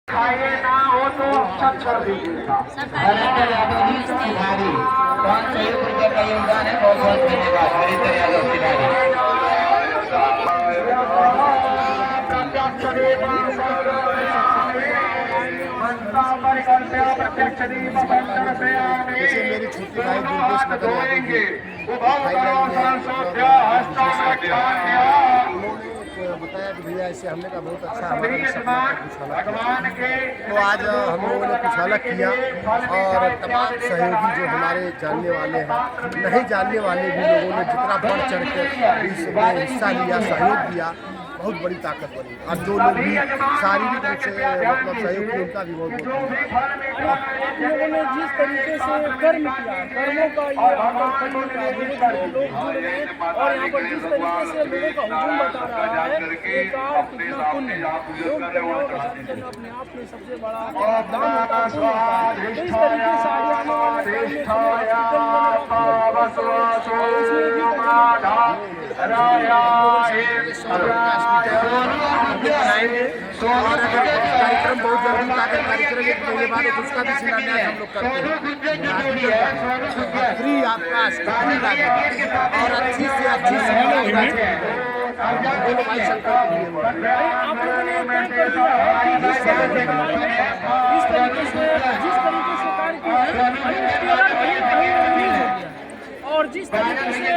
आइए ना हो तो छत कर दीजिएगा। हरिंदर यादव जी तिवारी 501 रुपये का योगदान है, बहुत बहुत धन्यवाद हरिंदर यादव तिवारी। मेरी छोटी भाई दुर्गेश नगर धोएंगे बताया कि भैया ऐसे हमने का बहुत अच्छा हमारा भी सपना था कुछ अलग तो आज हम लोगों ने कुछ अलग किया और तमाम सहयोगी जो हमारे जानने वाले हैं नहीं जानने वाले भी लोगों ने जितना बढ़ चढ़ के इसमें हिस्सा लिया सहयोग दिया बहुत बड़ी ताकत बनी और जो लोग भी शारीरिक रूप से मतलब सहयोग किया उनका भी बहुत बहुत आप लोगों ने जिस तरीके से कर्म किया कर्मों का ये लोग जुड़ गए और यहाँ पर जिस तरीके से लोगों का हुजूम बता रहा है ये कार्य कितना पुण्य योग अपने आप में सबसे बड़ा दान होता है। तो इस तरीके से आगे आने कार्यक्रम बहुत जल्दी कार्यक्रम एक महीने बाद उसका भी शिलान्यास हम लोग करते हैं फ्री आपका और अच्छी से अच्छी सुविधा दोनों भाई संकल्प लिए आप लोगों ने तय कर दिया है कि इस तरीके से जिस तरीके से कार्य किया है और जिस तरीके से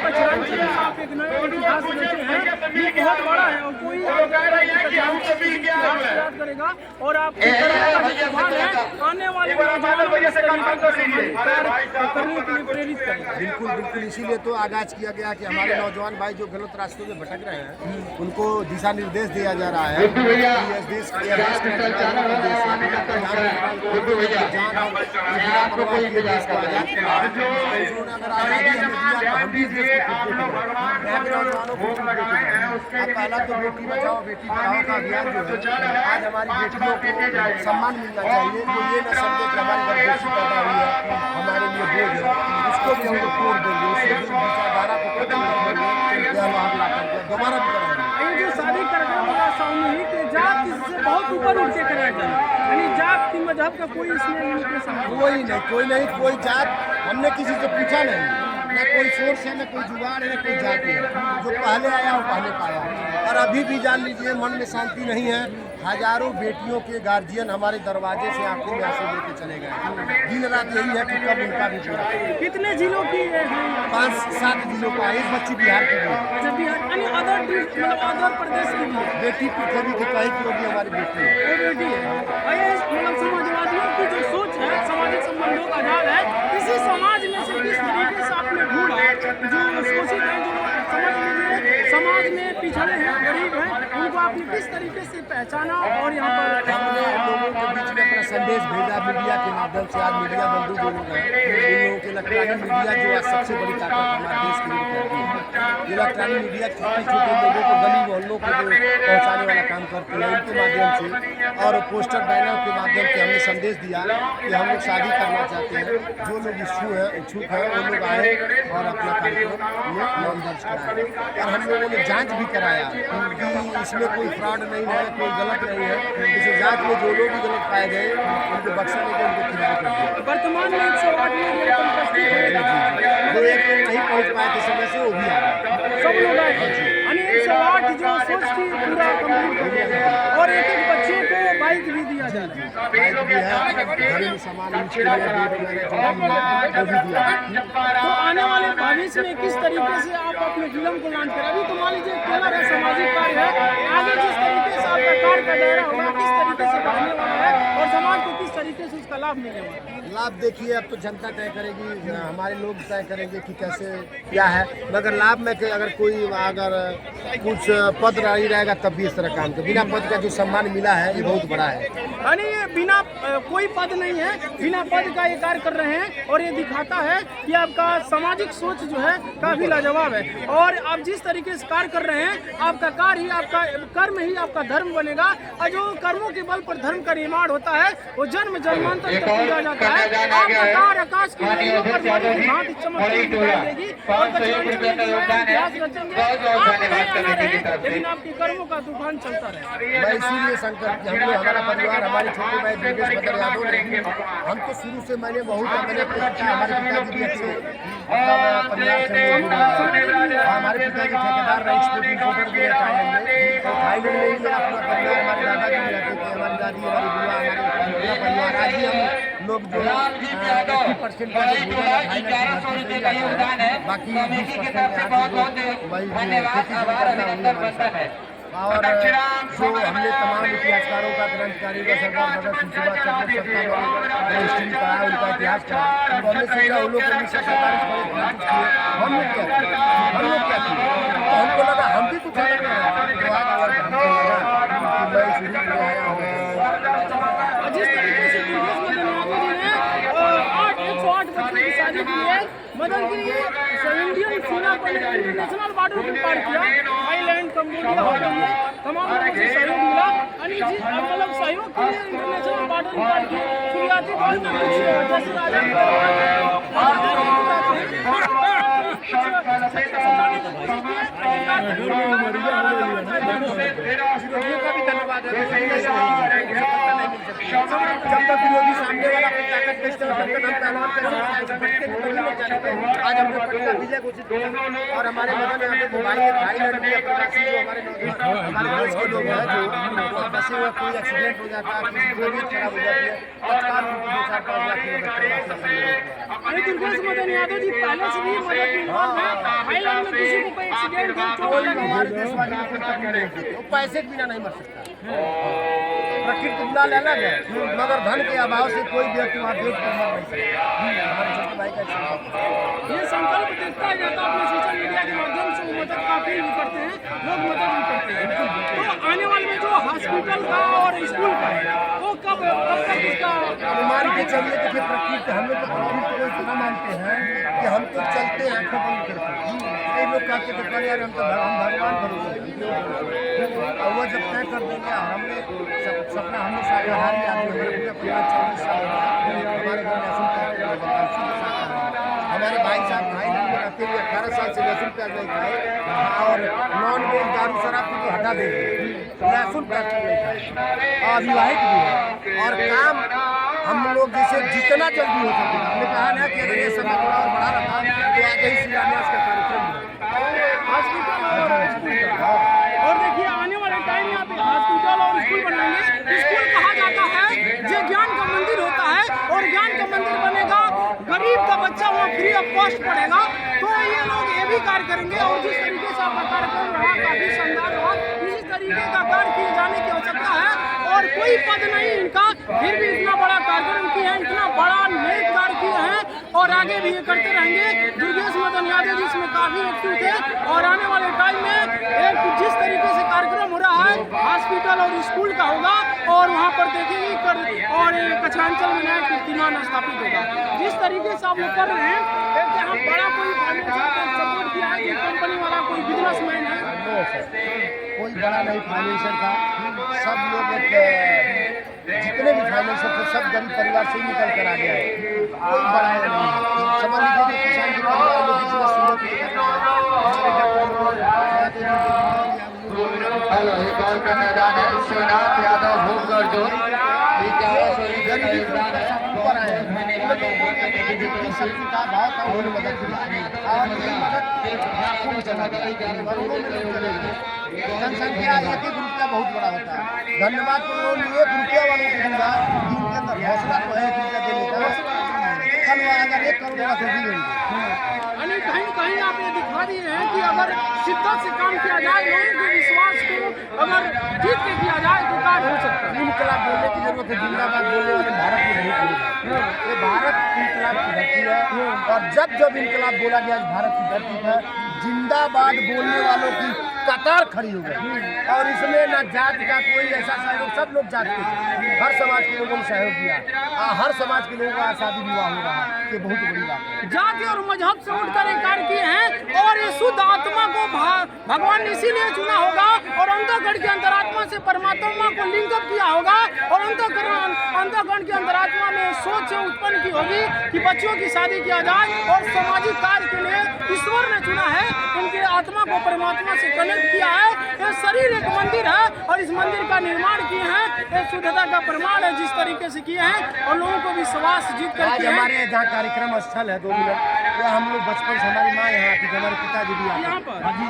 पचरांचल आप एक नए इतिहास रचे हैं ये बहुत बड़ा है और कोई याद करेगा और आप आने वाले करने के लिए प्रेरित करेगा। बिल्कुल बिल्कुल इसीलिए तो आगाज किया गया कि हमारे नौजवान भाई जो गलत रास्तों में भटक रहे हैं उनको दिशा निर्देश दिया जा रहा है। पहला तो बेटी बचाओ बेटी पढ़ाओ का अभियान जो है आज हमारी बेटियों को सम्मान मिलना चाहिए तो ये न समझे कि हमारी घर बेटी पैदा हुई है हमारे लिए बोझ है उसको भी हम लोग तोड़ देंगे उससे विचारधारा को दोबारा भी कराएंगे। ये जो शादी कार्यक्रम होगा सामूहिक जात से बहुत ऊपर उठ के कराया जाए यानी जात की मजहब का कोई इसमें कोई नहीं कोई जात हमने किसी से पूछा नहीं न कोई सोर्स है न कोई जुगाड़ है न कोई जाति है जो पहले आया वो पहले पाया और अभी भी जान लीजिए मन में शांति नहीं है। हजारों बेटियों के गार्जियन हमारे दरवाजे से आंखों में आंसू लेके चले गए दिन रात यही है कि कब उनका भी पूरा। कितने जिलों की है? 5-7 जिलों का एक बच्ची बिहार की भी अदर प्रदेश की भी बेटी पृथ्वी की कहीं की होगी हमारी बेटी है। मतलब समाजवादियों की जो सोच है सामाजिक संबंधों का जाल है इसी समाज में से किस तरीके से आपने ढूंढा जो शोषित है जो समाज में पिछड़े हैं गरीब हैं उनको आपने किस तरीके से पहचाना और यहाँ पर हमने लोगों के बीच में अपना संदेश भेजा मीडिया के माध्यम से। आज मीडिया बंधु जो लोग हैं इन लोगों के इलेक्ट्रॉनिक मीडिया जो आज सबसे बड़ी ताकत हमारे देश के लिए करती है। इलेक्ट्रॉनिक मीडिया छोटे छोटे लोगों को गली मोहल्लों को जो पहुँचाने वाला काम करती है उनके माध्यम से और पोस्टर बैनर के माध्यम से हमने संदेश दिया कि हम लोग शादी करना चाहते हैं जो लोग इच्छुक हैं वो लोग आए और अपना कार्यक्रम में नाम दर्ज कराएं और हम लोगों ने जांच भी कराया कि इसमें कोई फ्रॉड नहीं है कोई गलत नहीं है। इस जांच में जो लोग भी गलत पाए गए उनको बख्शा लेकर उनको किनारे कर दिया। वर्तमान में 108 लोग जो एक लोग नहीं पहुँच पाए थे समय से वो भी आ गए सब लोग आए थे 108 जो सोच थी पूरा कम्प्लीट हो गया और एक बच्चे को बाइक भी दिया जा रहा है। बाइक भी है घरेलू सामान यूज के लिए वो भी दिया। तो आने वाले भविष्य में किस तरीके से आप अपने फिल्म को लॉन्च करें? अभी तो मान लीजिए केवल है सामाजिक कार्य है आगे जिस तरीके से आपका कार्य का दायरा होगा किस तरीके से बढ़ने वाला है और समाज को किस तरीके से उसका लाभ मिलने वाला है? लाभ देखिए अब तो जनता तय करेगी हमारे लोग तय करेंगे कि कैसे क्या है मगर लाभ में अगर कोई अगर कुछ पद नहीं रहेगा तब भी इस तरह काम कर बिना पद का जो सम्मान मिला है ये बहुत बड़ा है। यानी ये बिना कोई पद नहीं है बिना पद का ये कार्य कर रहे हैं और ये दिखाता है कि आपका सामाजिक सोच जो है काफी लाजवाब है और आप जिस तरीके से कार्य कर रहे हैं आपका कार्य ही आपका कर्म ही आपका धर्म बनेगा और जो कर्मों के बल पर धर्म का निर्माण होता है वो जन्म में जन्मांतर एक कर और दिया जाता है। कन्यादान आ गया है। आप आकाश की माननीय नदियों पर अध्यक्ष यादव जी, भांति चमकती बड़ी दिखाई टोला, देगी 501 रुपये का योगदान है। बहुत बहुत धन्यवाद कमेटी की तरफ से। लेकिन आपके कर्मों का तूफान चलता रहे। मैं इसीलिए संकल्प हम लोग, हमारा परिवार, हमारे छोटे भाई दुर्गेश भद्र यादव ने, हम तो शुरू से मैंने हमारे पिताजी भी अच्छे परिवार से हमारे पिताजी ठेकेदार रहे, एक्सपोर्ट इंपोर्टर भी है थाईलैंड में। तो थाईलैंड में ही मेरा अपना परिवार, हमारे दादाजी भी रहते थे, हमारी दादी, हमारी बुआ, हमारे पूरा परिवार। आज ही हम लोग जो 80% का जो भोजन है थाईलैंड से ही आता है, बाकी 20% है। और जो हमने तमाम इतिहासकारों का, क्रांतिकारियों का, सरदार भगत सिंह, सुभाष चंद्र का हिस्ट्री पढ़ा, उनका इतिहास पढ़ा, तो हमने सोचा उन लोग को 1947 बड़े कोशिश किए, हम लोग क्या किए, तो हमको लगा हम भी कुछ अलग करें। तो आज हमको लगा कि मैं शुरू में आया हूँ। जिस तरीके से दुर्गेश मदन यादव जी ने 108 बच्चों की शादी की है, मदन के लिए इंडियन सेना पर इंटरनेशनल बॉर्डर को पार किया, थाईलैंड, कंबोडिया हो गई है, तमाम लोगों से सहयोग मिला। मतलब सहयोग के लिए इंटरनेशनल बॉर्डर को पार किया। शुरुआती दौर में कुछ जैसे जब तक विरोधी सामने वाला अपनी ताकत पेश कर सकते हैं, हम आज हमने पटना विजय घोषित किया। और हमारे मदन यहाँ पे भाई है, थाईलैंड में प्रवासी जो हमारे देश के लोग हैं, जो बसे हुए कोई एक्सीडेंट हो जाता है, किसी को भी खराब हो जाती है, तत्काल 2-4-5 लाख किलोमीटर। दुर्गेश मदन यादव जी पहले से भी मदद में इन्वॉल्व है। थाईलैंड में किसी को कोई एक्सीडेंट हो, चोट लगे, हमारे देशवासी को तकलीफ नहीं देते, वो पैसे के बिना नहीं मर सकता। प्रकृति बुला अलग है, मगर धन के अभाव से कोई व्यक्ति वहाँ देश पर मर नहीं सकता। हमारे छोटे भाई का ये संकल्प देखता है जाता अपने सोशल मीडिया के माध्यम से वो मदद का अपील भी करते हैं, लोग मदद भी करते हैं। तो आने वाले में जो हॉस्पिटल का और स्कूल का है, वो कब तक उसका मान के चलिए। देखिए प्रकृति, हम लोग तो प्रकृति को इतना मानते हैं कि हम तो चलते हैं आंखें बंद करके। कई लोग कहते थे यार हम भगवान भरोसे, और वो जब तय कर देंगे। हमने सपना, हमने शाकाहारी आदमी, हमारे पूरा परिवार 24 साल हमारे घर लहसुन प्याज के हमारे भाई साहब थाईलैंड में रहते हुए 18 साल से लहसुन प्याज नहीं खाए, और नॉन वेज दारू शराब को तो हटा देंगे, लहसुन प्याज नहीं खाए, अविवाहित भी है। और काम हम लोग जैसे जितना जल्दी हो सके, हमने कहा ना कि अगर ये समय थोड़ा और बढ़ा रहा तो आगे ही शिलान्यास का कार्यक्रम और देखिए आने वाले टाइम में आप हॉस्पिटल और स्कूल बनाएंगे। स्कूल कहा जाता है ये ज्ञान का मंदिर होता है, और ज्ञान का मंदिर बनेगा, गरीब का बच्चा वहाँ फ्री ऑफ कॉस्ट पढ़ेगा। तो ये लोग ये भी कार्य करेंगे, और जिस तरीके से आपका कार्यक्रम रहा काफी शानदार रहा, इसी तरीके का कार्य किए जाने की आवश्यकता है। और कोई पद नहीं इनका, फिर भी इतना बड़ा कार्यक्रम किए हैं, इतना बड़ा नेक कार्य किए हैं, और आगे भी ये करते रहेंगे। दुर्गेश मदन यादव जी इसमें काफी एक्टिव थे, और आने वाले टाइम में एक जिस तरीके से कार्यक्रम हो रहा है, हॉस्पिटल और स्कूल का होगा, और वहाँ पर देखेंगे और कछांचल में नया कीर्तिमान स्थापित होगा। जिस तरीके से आप लोग कर रहे हैं, एक यहाँ बड़ा कोई सपोर्ट किया है, कंपनी वाला कोई बिजनेसमैन है, कोई बड़ा नहीं फाइनेंशियल था। सब लोग एक जितने भी फाइनेंशियल थे सब गरीब परिवार से ही निकल कर आ गया है, कोई बड़ा नहीं। समझ लीजिए कि किसान के परिवार में बिजनेस सूरत एक और का मैदान है, शिवनाथ यादव भूमगढ़ जो सब्जी का भाव था, उन्होंने मदद की, जनसंख्या 1 रुपया बहुत बड़ा होता है। धन्यवाद तो उन्होंने 1 रुपया वालों को दूंगा, उनके अंदर हौसला तो है 1 रुपया देने का, कल अगर 1 करोड़ का खरीदी लेंगे। कहीं कहीं आप ये दिखा दिए हैं कि अगर शिद्दत से काम किया जाए, लोगों के विश्वास को अगर जीत के किया जाए तो कार्य हो सकता है। इनकलाब बोलने की जरूरत है, जिंदाबाद बोलने वाले भारत में नहीं बोलेगा। ये भारत इनकलाब की धरती है, और जब जब इनकलाब बोला गया भारत की धरती पर, जिंदाबाद बोलने वालों की कतार खड़ी हो गई। और इसमें न जात का कोई ऐसा सहयोग, सब लोग जात के, हर समाज के लोगों ने सहयोग किया, हर समाज के लोगों का शादी विवाह हो रहा है, ये बहुत बड़ी बात है। जाति और मजहब से उठकर एक कार्य किए हैं, और ये शुद्ध आत्मा को भगवान ने इसीलिए चुना होगा, और अंतःकरण की अंतरात्मा से परमात्मा को लिंकअप किया होगा, और अंतःकरण की अंतरात्मा सोच उत्पन्न की होगी कि बच्चियों की शादी किया जाए और सामाजिक कार्य के लिए ईश्वर ने चुना है, इनके आत्मा को परमात्मा से कनेक्ट किया है। ये शरीर एक मंदिर है और इस मंदिर का निर्माण किए हैं, ये शुद्धता का प्रमाण है जिस तरीके से किए हैं और लोगों को विश्वास जीत कर आज हमारे जहाँ कार्यक्रम स्थल है 2 मिनट, तो हम लोग बचपन से हमारी माँ यहाँ आती थी, हमारे पिताजी भी यहाँ आते पर? हाँ जी,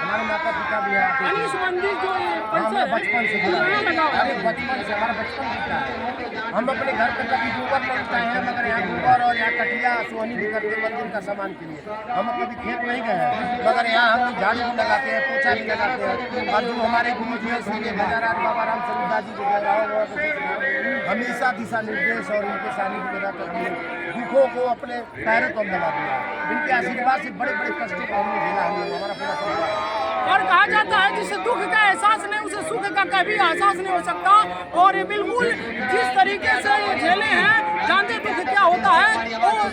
हमारे माता पिता भी यहाँ आते थे। इस मंदिर जो ये परिसर है, बचपन से जुड़ा यहाँ लगा हुआ है। बचपन से हमारा बचपन बीता है। हम अपने घर पर कभी गोबर लगता है, मगर यहाँ गोबर और यहाँ कटिया सोहनी भी करते हैं मंदिर का सामान के लिए। हम कभी खेत नहीं गए हैं, मगर यहाँ हम लोग झाड़ू भी लगाते हैं, पोछा भी लगाते हैं। और जो हमारे गुरु जी हैं श्री गजाराम बाबा राम सरुदास जी को हमेशा दिशा निर्देश और उनके सानिध्य में रहकर दुखों को अपने पैरों पर दबा दिया। इनके आशीर्वाद से बड़े बड़े कष्टों को हमने झेला, हमारा पूरा परिवार। और कहा जाता है जिसे दुख का एहसास नहीं उसे सुख का कभी एहसास नहीं हो सकता। और ये बिल्कुल जिस तरीके से ये झेले हैं, जानते दुख क्या होता है, और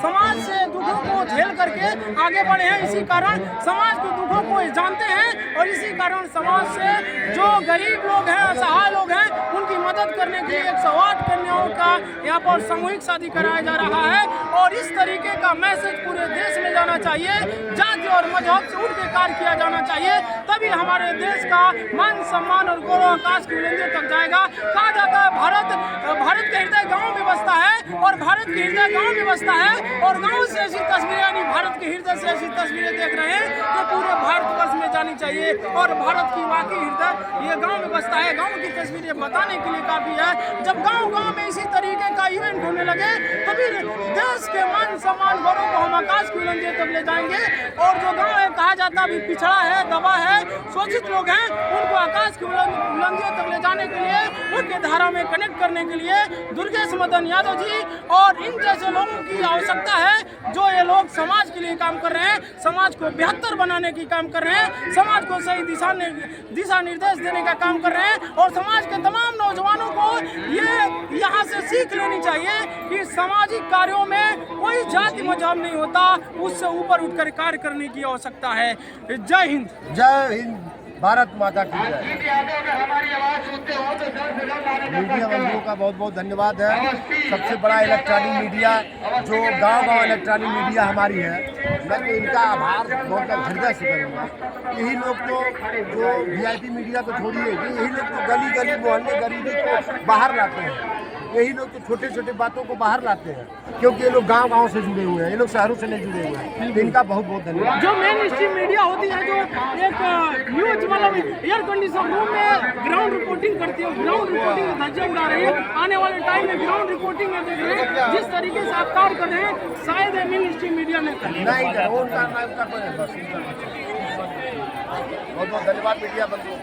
समाज से दुखों को झेल करके आगे बढ़े हैं। इसी कारण समाज के दुखों को जानते हैं और इसी कारण समाज से जो गरीब लोग हैं, असहाय लोग हैं, उनकी मदद करने के लिए 108 कन्याओं का यहाँ पर सामूहिक शादी कराया जा रहा है। और इस तरीके का मैसेज पूरे देश में जाना चाहिए, जाति और मजहब से उठ के कार्य किया जाना चाहिए, तभी हमारे देश का मान सम्मान और गौरव आकाश की बुलंदियों तक जाएगा। कहा जाता है भारत के हृदय गांव में बसता है और भारत के हृदय गांव में बसता है, और गांव से ऐसी तस्वीरें यानी भारत के हृदय से ऐसी तस्वीरें देख रहे हैं जो पूरे भारतवर्ष में जानी चाहिए। और भारत की वाकई हृदय ये गांव में बसता है, गांव की तस्वीरें बताने के लिए काफी है। जब गांव में इसी तरीके का इवेंट होने लगे तभी देश के मान सम्मान गौरव को हम आकाश की बुलंदियों तक ले जाएंगे। और जो गांव है कहा जाता है पिछड़ा है, दबा है, शोषित लोग हैं, उनको आकाश की बुलंदियों तक ले जाने के लिए, उनके धारा में कनेक्ट करने के लिए दुर्गेश मदन यादव जी और इन जैसे लोगों की आवश्यकता है। जो ये लोग समाज के लिए काम कर रहे हैं, समाज को बेहतर बनाने की काम कर रहे हैं, समाज को सही दिशा निर्देश देने का काम कर रहे हैं। और समाज के तमाम नौजवानों को ये यहाँ से सीख लेनी चाहिए कि सामाजिक कार्यों में कोई जाति मजहब नहीं होता, उससे ऊपर उठकर कार्य करने की आवश्यकता है। जय हिंद, जय हिंद, भारत माता की जय। मीडिया बंधुओं का बहुत बहुत धन्यवाद है। सबसे बड़ा इलेक्ट्रॉनिक मीडिया जो गांव इलेक्ट्रॉनिक मीडिया हमारी है, मैं तो इनका आभार बहुत हृदय से करूँगा। यही लोग तो जो VIP मीडिया को छोड़िए, यही लोग तो गली गली मोहल्ले गरीबी को बाहर लाते हैं, यही लोग तो छोटे छोटे बातों को बाहर लाते हैं, क्योंकि ये लोग गांव से जुड़े हुए हैं, ये लोग शहरों से नहीं जुड़े हुए हैं। इनका बहुत बहुत धन्यवाद। जो मेन स्ट्रीम मीडिया होती है, जो एक न्यूज मतलब एयर कंडीशन रूम में ग्राउंड रिपोर्टिंग करती है, ग्राउंड रिपोर्टिंग में धज्जियां उड़ा रही है, आने वाले टाइम में ग्राउंड रिपोर्टिंग में देख रहे हैं जिस तरीके से आप कार्य कर रहे हैं, शायद मेन स्ट्रीम मीडिया ने नहीं कर उनका बहुत बहुत धन्यवाद मीडिया बंधुओं।